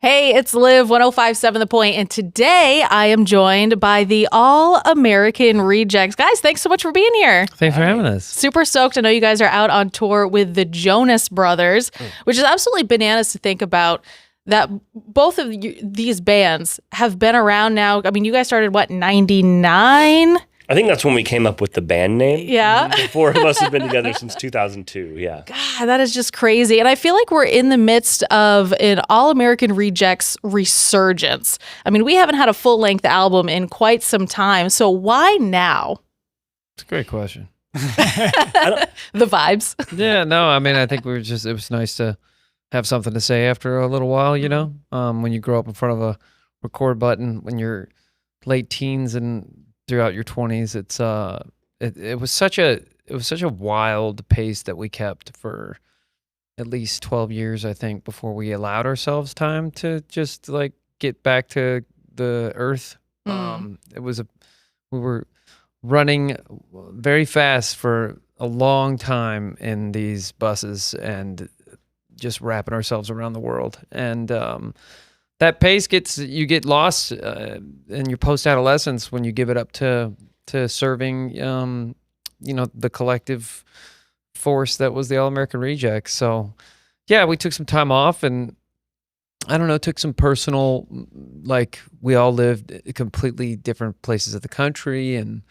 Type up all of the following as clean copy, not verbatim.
Hey, it's Liv, 105.7 The Point, and today I am joined by the All-American Rejects. Guys, thanks so much for being here. Thanks for having us. Super stoked. I know you guys are out on tour with the Jonas Brothers, which is absolutely bananas to think about that both of these bands have been around now. I mean, you guys started, what, 99? I think that's when we came up with the band name. Yeah. The four of us have been together since 2002, yeah. God, that is just crazy. And I feel like we're in the midst of an All-American Rejects resurgence. I mean, we haven't had a full-length album in quite some time, so why now? It's a great question. The vibes. Yeah, no, I mean, I think it was nice to have something to say after a little while, you know? When you grow up in front of a record button, when you're late teens and throughout your 20s, it was such a wild pace that we kept for at least 12 years, I think, before we allowed ourselves time to just like get back to the earth. We were running very fast for a long time in these buses and just wrapping ourselves around the world. And that pace you get lost in your post-adolescence when you give it up to serving, the collective force that was the All-American Rejects. So, yeah, we took some time off and, I don't know, took some personal, like, we all lived completely different places of the country. And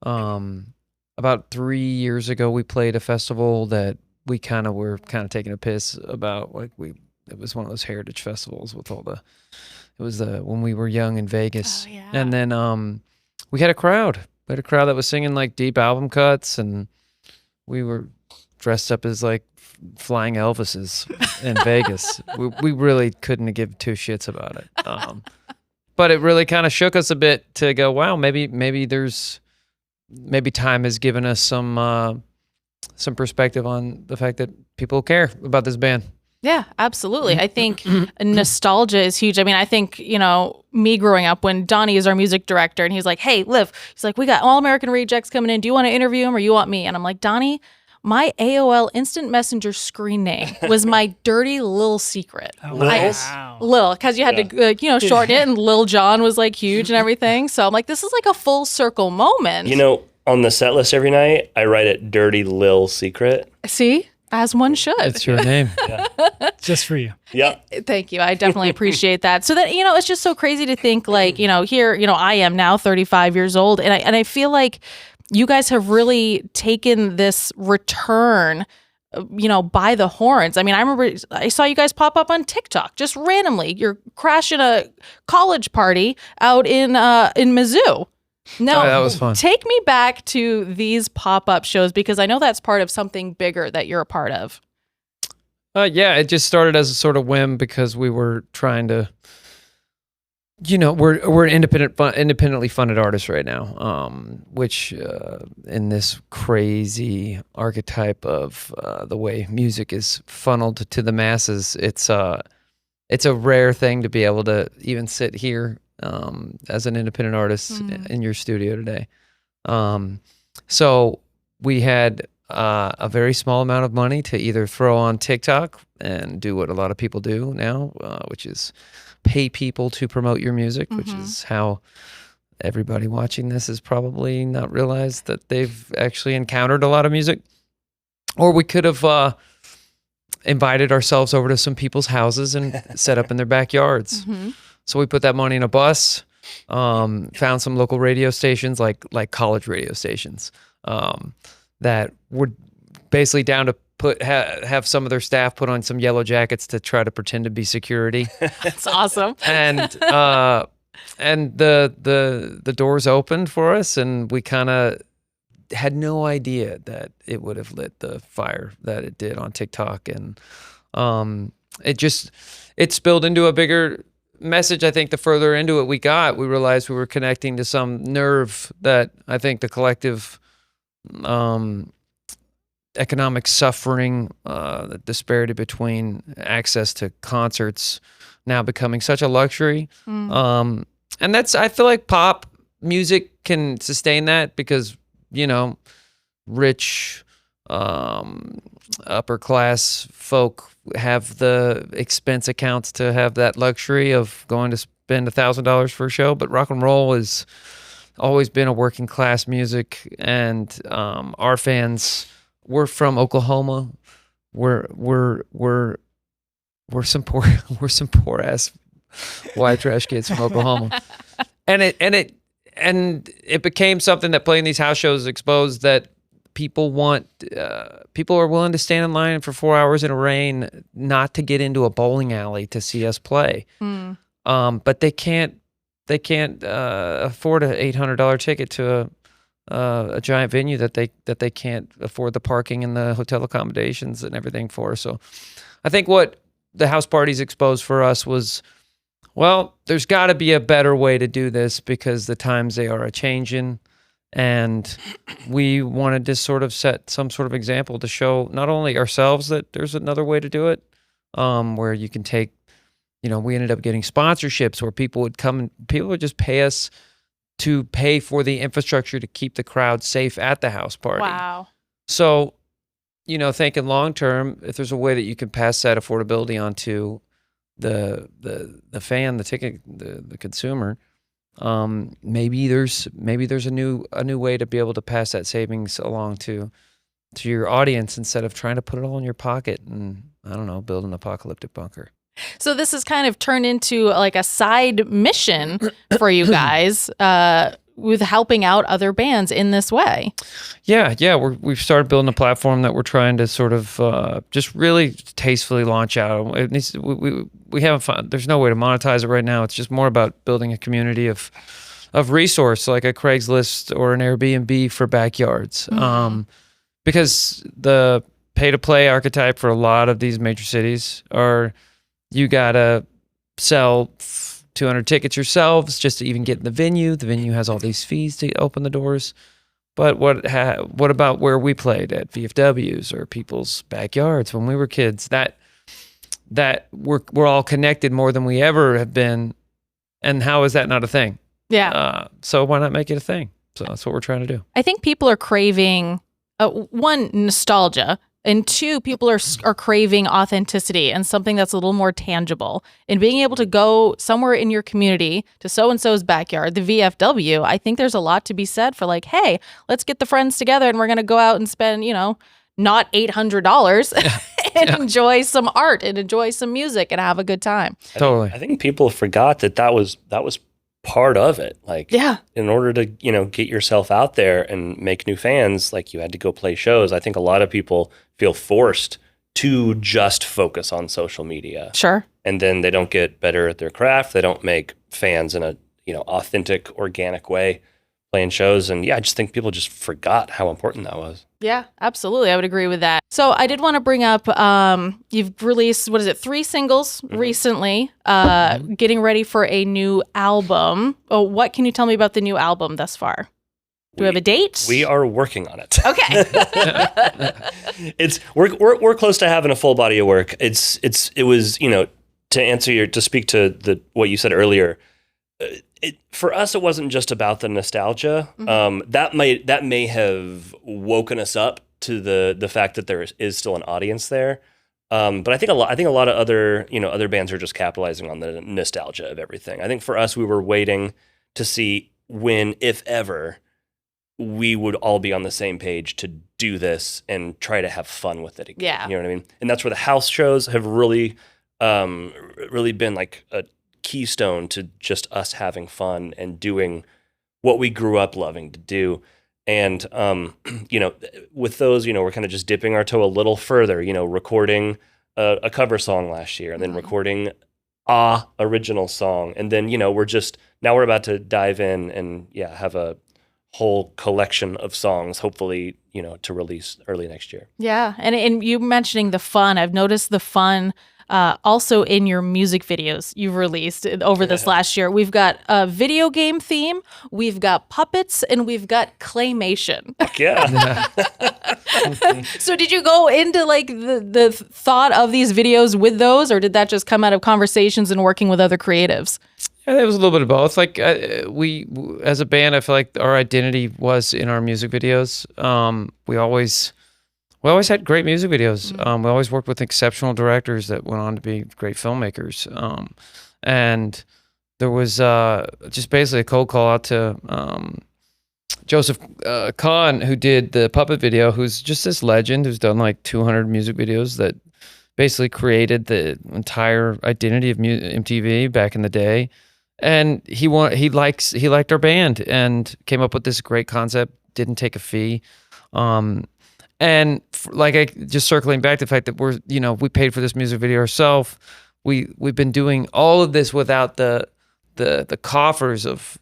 about 3 years ago, we played a festival that we were taking a piss about, like, it was one of those heritage festivals with when we were young in Vegas. Oh, yeah. And then we had a crowd. We had a crowd that was singing like deep album cuts, and we were dressed up as like flying Elvises in Vegas. We really couldn't give two shits about it. But it really kind of shook us a bit to go, wow, maybe time has given us some perspective on the fact that people care about this band. Yeah, absolutely. I think nostalgia is huge. I mean, I think, me growing up when Donnie is our music director and he's like, hey, Liv, he's like, we got All-American Rejects coming in. Do you want to interview him or you want me? And I'm like, Donnie, my AOL Instant Messenger screen name was my dirty Lil secret. Lil, because you had to, shorten it, and Lil Jon was like huge and everything. So I'm like, this is like a full circle moment. On the set list every night, I write it Dirty Lil Secret. See? As one should. It's your name. Just for you. Yeah. Thank you. I definitely appreciate that. So that, it's just so crazy to think like, here, I am now 35 years old and I feel like you guys have really taken this return, by the horns. I mean, I remember I saw you guys pop up on TikTok just randomly. You're crashing a college party out in Mizzou. No, that was fun. Take me back to these pop-up shows because I know that's part of something bigger that you're a part of. Yeah, it just started as a sort of whim because we were trying to, we're independently funded artists right now, which in this crazy archetype of the way music is funneled to the masses, it's a rare thing to be able to even sit here as an independent artist in your studio today. So we had a very small amount of money to either throw on TikTok and do what a lot of people do now, which is pay people to promote your music, which is how everybody watching this has probably not realized that they've actually encountered a lot of music. Or we could have invited ourselves over to some people's houses and set up in their backyards. So we put that money in a bus, found some local radio stations, like college radio stations, that were basically down to have some of their staff put on some yellow jackets to try to pretend to be security. That's awesome. And the doors opened for us, and we kind of had no idea that it would have lit the fire that it did on TikTok, and it spilled into a bigger message. I think the further into it we got, we realized we were connecting to some nerve that I think the collective economic suffering, the disparity between access to concerts now becoming such a luxury. And I feel like pop music can sustain that because, rich upper class folk have the expense accounts to have that luxury of going to spend $1,000 for a show, but rock and roll has always been a working class music, and our fans, we're from Oklahoma. We're some poor ass white trash kids from Oklahoma, and it became something that playing these house shows exposed that people are willing to stand in line for 4 hours in a rain not to get into a bowling alley to see us play. But they can't afford a $800 ticket to a giant venue that they can't afford the parking and the hotel accommodations and everything for. So I think what the house parties exposed for us was, well, there's got to be a better way to do this because the times they are a-changing, and we wanted to sort of set some sort of example to show not only ourselves that there's another way to do it, where you can take, we ended up getting sponsorships where people would come and people would just pay us to pay for the infrastructure to keep the crowd safe at the house party. Wow. So, thinking long term, if there's a way that you can pass that affordability onto the fan, the ticket, the consumer, maybe there's a new way to be able to pass that savings along to your audience instead of trying to put it all in your pocket and, I don't know, build an apocalyptic bunker. So this has kind of turned into like a side mission for you guys with helping out other bands in this way. Yeah. We've started building a platform that we're trying to sort of just really tastefully launch out. It needs, we haven't found, there's no way to monetize it right now. It's just more about building a community of resource, like a Craigslist or an Airbnb for backyards. Because the pay-to-play archetype for a lot of these major cities are, you gotta sell 200 tickets yourselves just to even get in the venue. The venue has all these fees to open the doors. But what about where we played at VFWs or people's backyards when we were kids? That we're all connected more than we ever have been. And how is that not a thing? Yeah. So why not make it a thing? So that's what we're trying to do. I think people are craving, one, nostalgia. And two, people are craving authenticity and something that's a little more tangible. And being able to go somewhere in your community to so-and-so's backyard, the VFW, I think there's a lot to be said for like, hey, let's get the friends together and we're going to go out and spend, not $800 and enjoy some art and enjoy some music and have a good time. Totally. I think people forgot that was part of it. Like, in order to, get yourself out there and make new fans, like you had to go play shows. I think a lot of people feel forced to just focus on social media. Sure. And then they don't get better at their craft. They don't make fans in a, authentic, organic way playing shows. And I just think people just forgot how important that was. Yeah, absolutely. I would agree with that. So I did want to bring up, you've released, 3 singles recently, getting ready for a new album. Oh, what can you tell me about the new album thus far? Do we have a date? We are working on it. Okay. We're close to having a full body of work. It was, to speak to what you said earlier, for us, it wasn't just about the nostalgia. That may have woken us up to the fact that there is still an audience there. But I think a lot of other bands are just capitalizing on the nostalgia of everything. I think for us, we were waiting to see when, if ever, we would all be on the same page to do this and try to have fun with it again. Yeah. You know what I mean? And that's where the house shows have really been like a keystone to just us having fun and doing what we grew up loving to do. And, with those, we're kind of just dipping our toe a little further, recording a cover song last year and then recording original song. And then, we're about to dive in and have a whole collection of songs, hopefully, to release early next year. Yeah. And you mentioning the fun, I've noticed the fun also in your music videos you've released over this last year. We've got a video game theme, we've got puppets, and we've got claymation. Yeah. So did you go into like the thought of these videos with those, or did that just come out of conversations and working with other creatives? Yeah, it was a little bit of both. Like we, as a band, I feel like our identity was in our music videos. We always we always had great music videos. We always worked with exceptional directors that went on to be great filmmakers. And there was just basically a cold call out to Joseph Kahn, who did the puppet video, who's just this legend who's done like 200 music videos that basically created the entire identity of MTV back in the day. And he liked our band and came up with this great concept, didn't take a fee. Just circling back to the fact that we paid for this music video ourselves. We've been doing all of this without the coffers of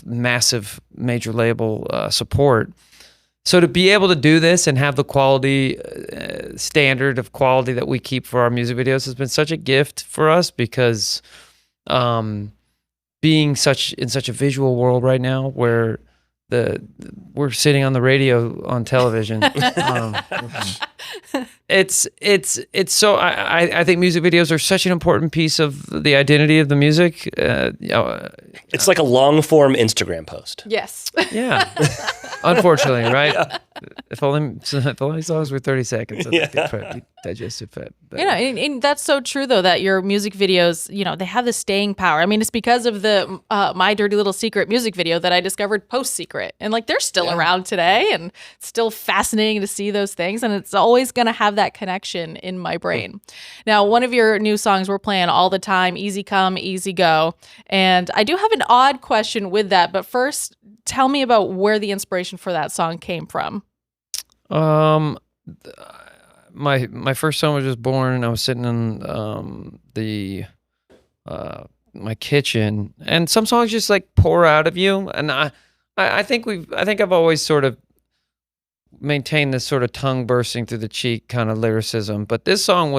massive major label support. So to be able to do this and have the quality standard of quality that we keep for our music videos has been such a gift for us, because being in such a visual world right now where we're sitting on the radio on television. It's so I think music videos are such an important piece of the identity of the music. It's like a long form Instagram post. Yes. Yeah. Unfortunately, right? If only songs were 30 seconds, I think they'd probably digest it better. And that's so true, though, that your music videos, they have the staying power. I mean, it's because of the My Dirty Little Secret music video that I discovered Post Secret. And they're still around today, and it's still fascinating to see those things. And it's always going to have that connection in my brain. Now, one of your new songs we're playing all the time, Easy Come, Easy Go. And I do have an odd question with that. But first, tell me about where the inspiration for that song came from. My first son was just born, and I was sitting in my kitchen, and some songs just like pour out of you. And I think I've always sort of maintained this sort of tongue bursting through the cheek kind of lyricism. But this song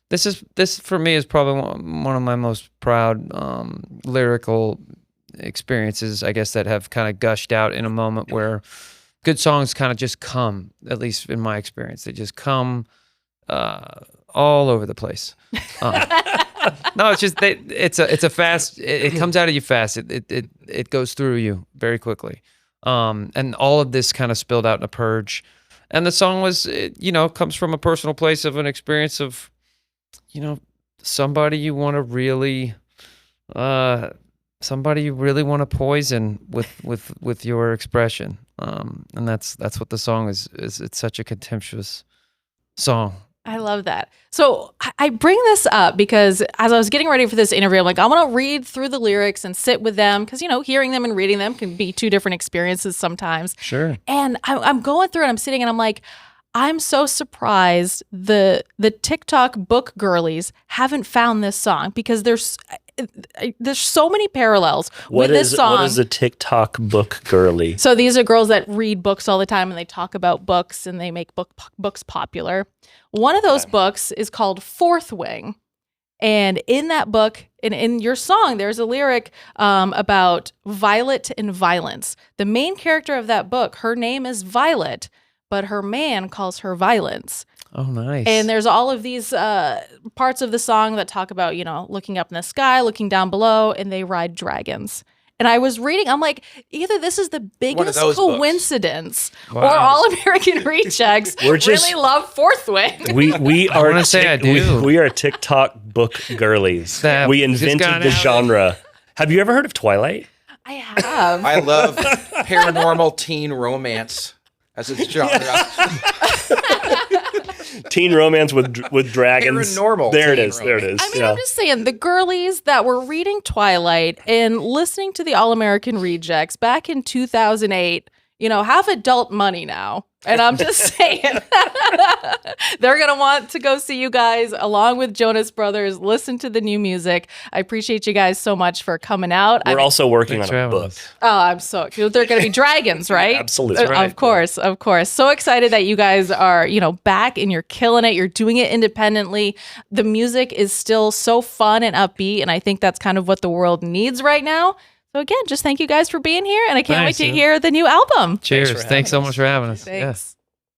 this for me is probably one of my most proud lyrical experiences, I guess, that have kind of gushed out in a moment where good songs kind of just come, at least in my experience. They just come all over the place. No, it's just it's a fast. It comes out of you fast. It goes through you very quickly. And all of this kind of spilled out in a purge. And the song was, comes from a personal place of an experience of, somebody you want to really, want to poison with your expression. And that's what the song is. It's such a contemptuous song. I love that. So I bring this up because as I was getting ready for this interview, I'm like, I want to read through the lyrics and sit with them because, hearing them and reading them can be two different experiences sometimes. Sure. And I'm going through it. I'm sitting and I'm like, I'm so surprised the TikTok book girlies haven't found this song because there's so many parallels with this song. What is a TikTok book girly? So these are girls that read books all the time and they talk about books and they make books popular. One of those books is called Fourth Wing. And in that book, in your song, there's a lyric about Violet and violence. The main character of that book, her name is Violet, but her man calls her Violence. Oh, nice. And there's all of these parts of the song that talk about, looking up in the sky, looking down below, and they ride dragons. And I was reading, I'm like, either this is the biggest coincidence or All American Rejects really love Fourth Wing. We are I say I do. We are TikTok book girlies. We invented the genre. Have you ever heard of Twilight? I have. I love paranormal teen romance as its genre. Teen romance with dragons. Paranormal. There it is. There it is. I mean, I'm just saying, the girlies that were reading Twilight and listening to the All American Rejects back in 2008, have adult money now. And I'm just saying, they're going to want to go see you guys along with Jonas Brothers, listen to the new music. I appreciate you guys so much for coming out. We're also working on a book. Oh, I'm so excited. They're going to be dragons, right? Absolutely. Right. Of course. So excited that you guys are, back and you're killing it. You're doing it independently. The music is still so fun and upbeat. And I think that's kind of what the world needs right now. So again, just thank you guys for being here, and I can't wait to hear the new album. Cheers. Thanks so much for having us. Thanks. Yeah.